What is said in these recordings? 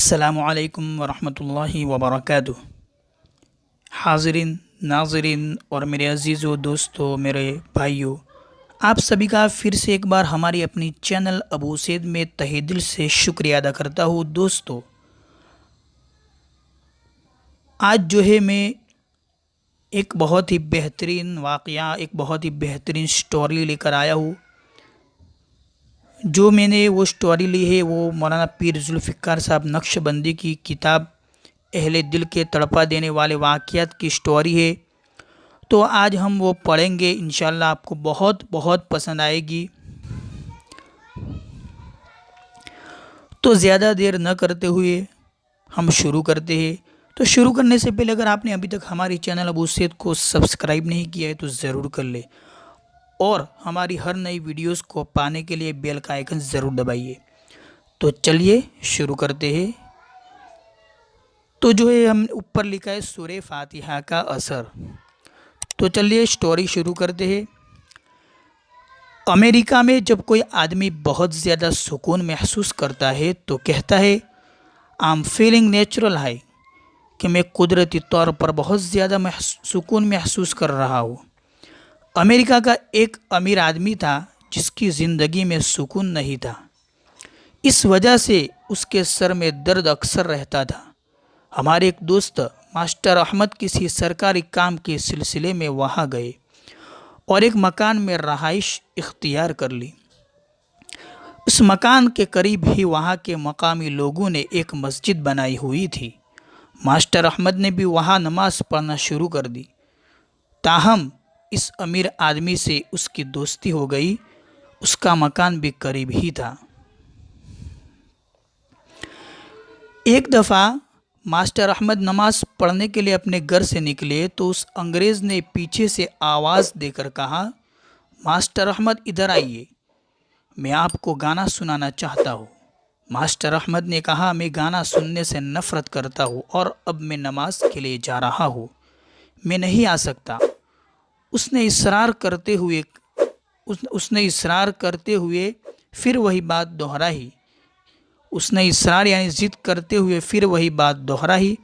السلام علیکم ورحمۃ اللہ وبرکاتہ۔ حاضرین، ناظرین اور میرے عزیزو دوستو، میرے بھائیو، آپ سبھی کا پھر سے ایک بار ہماری اپنی چینل ابو سید میں تہہ دل سے شکریہ ادا کرتا ہوں۔ دوستو، آج جو ہے میں ایک بہت ہی بہترین واقعہ، ایک بہت ہی بہترین سٹوری لے کر آیا ہوں۔ جو میں نے وہ سٹوری لی ہے وہ مولانا پیر ذوالفقار صاحب نقش بندی کی کتاب اہل دل کے تڑپا دینے والے واقعات کی سٹوری ہے۔ تو آج ہم وہ پڑھیں گے، انشاءاللہ آپ کو بہت بہت پسند آئے گی۔ تو زیادہ دیر نہ کرتے ہوئے ہم شروع کرتے ہیں۔ تو شروع کرنے سے پہلے اگر آپ نے ابھی تک ہماری چینل ابو سید کو سبسکرائب نہیں کیا ہے تو ضرور کر لیں، اور ہماری ہر نئی ویڈیوز کو پانے کے لیے بیل کا آئیکن ضرور دبائیے۔ تو چلیے شروع کرتے ہیں۔ تو جو ہے ہم اوپر لکھا ہے سورہ فاتحہ کا اثر۔ تو چلیے سٹوری شروع کرتے ہیں۔ امریکہ میں جب کوئی آدمی بہت زیادہ سکون محسوس کرتا ہے تو کہتا ہے "I am feeling natural high", کہ میں قدرتی طور پر بہت زیادہ سکون محسوس کر رہا ہوں۔ امریکہ کا ایک امیر آدمی تھا جس کی زندگی میں سکون نہیں تھا۔ اس وجہ سے اس کے سر میں درد اکثر رہتا تھا۔ ہمارے ایک دوست ماسٹر احمد کسی سرکاری کام کے سلسلے میں وہاں گئے اور ایک مکان میں رہائش اختیار کر لی۔ اس مکان کے قریب ہی وہاں کے مقامی لوگوں نے ایک مسجد بنائی ہوئی تھی۔ ماسٹر احمد نے بھی وہاں نماز پڑھنا شروع کر دی۔ تاہم اس امیر آدمی سے اس کی دوستی ہو گئی، اس کا مکان بھی قریب ہی تھا۔ ایک دفعہ ماسٹر احمد نماز پڑھنے کے لیے اپنے گھر سے نکلے تو اس انگریز نے پیچھے سے آواز دے کر کہا "ماسٹر احمد ادھر آئیے، میں آپ کو گانا سنانا چاہتا ہوں"۔ ماسٹر احمد نے کہا "میں گانا سننے سے نفرت کرتا ہوں اور اب میں نماز کے لیے جا رہا ہوں، میں نہیں آ سکتا"۔ اس نے اصرار کرتے ہوئے پھر وہی بات دہرائی۔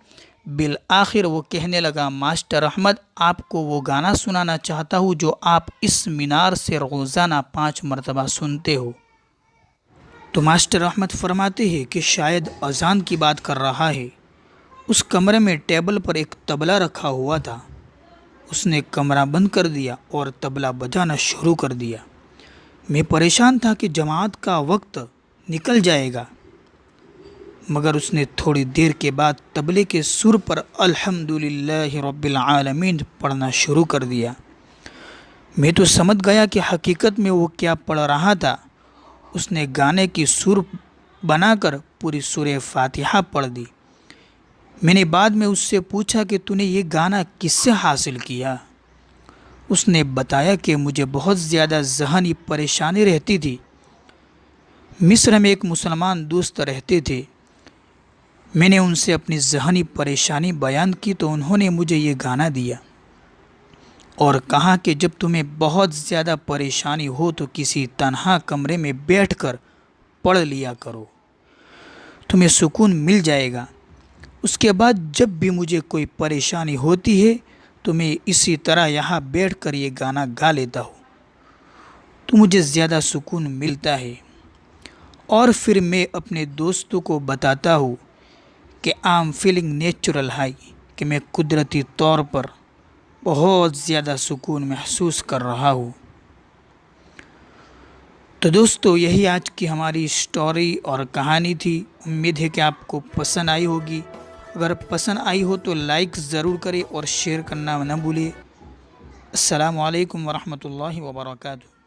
بالآخر وہ کہنے لگا "ماسٹر احمد، آپ کو وہ گانا سنانا چاہتا ہوں جو آپ اس مینار سے روزانہ 5 مرتبہ سنتے ہو"۔ تو ماسٹر احمد فرماتے ہیں کہ شاید اذان کی بات کر رہا ہے۔ اس کمرے میں ٹیبل پر ایک طبلہ رکھا ہوا تھا۔ اس نے کمرہ بند کر دیا اور طبلہ بجانا شروع کر دیا۔ میں پریشان تھا کہ جماعت کا وقت نکل جائے گا، مگر اس نے تھوڑی دیر کے بعد طبلے کے سر پر "الحمدللہ رب العالمین" پڑھنا شروع کر دیا۔ میں تو سمجھ گیا کہ حقیقت میں وہ کیا پڑھ رہا تھا۔ اس نے گانے کی سر بنا کر پوری سورہ فاتحہ پڑھ دی۔ میں نے بعد میں اس سے پوچھا کہ "تو نے یہ گانا کس سے حاصل کیا"؟ اس نے بتایا کہ "مجھے بہت زیادہ ذہنی پریشانی رہتی تھی۔ مصر میں ایک مسلمان دوست رہتے تھے۔ میں نے ان سے اپنی ذہنی پریشانی بیان کی تو انہوں نے مجھے یہ گانا دیا اور کہا کہ جب تمہیں بہت زیادہ پریشانی ہو تو کسی تنہا کمرے میں بیٹھ کر پڑھ لیا کرو، تمہیں سکون مل جائے گا"۔ اس کے بعد جب بھی مجھے کوئی پریشانی ہوتی ہے تو میں اسی طرح یہاں بیٹھ کر یہ گانا گا لیتا ہوں، تو مجھے زیادہ سکون ملتا ہے۔ اور پھر میں اپنے دوستوں کو بتاتا ہوں کہ "I am feeling natural high", کہ میں قدرتی طور پر بہت زیادہ سکون محسوس کر رہا ہوں۔ تو دوستو، یہی آج کی ہماری سٹوری اور کہانی تھی۔ امید ہے کہ آپ کو پسند آئی ہوگی۔ اگر پسند آئی ہو تو لائک ضرور کریں اور شیئر کرنا نہ بھولیں۔ السلام علیکم ورحمۃ اللہ وبرکاتہ۔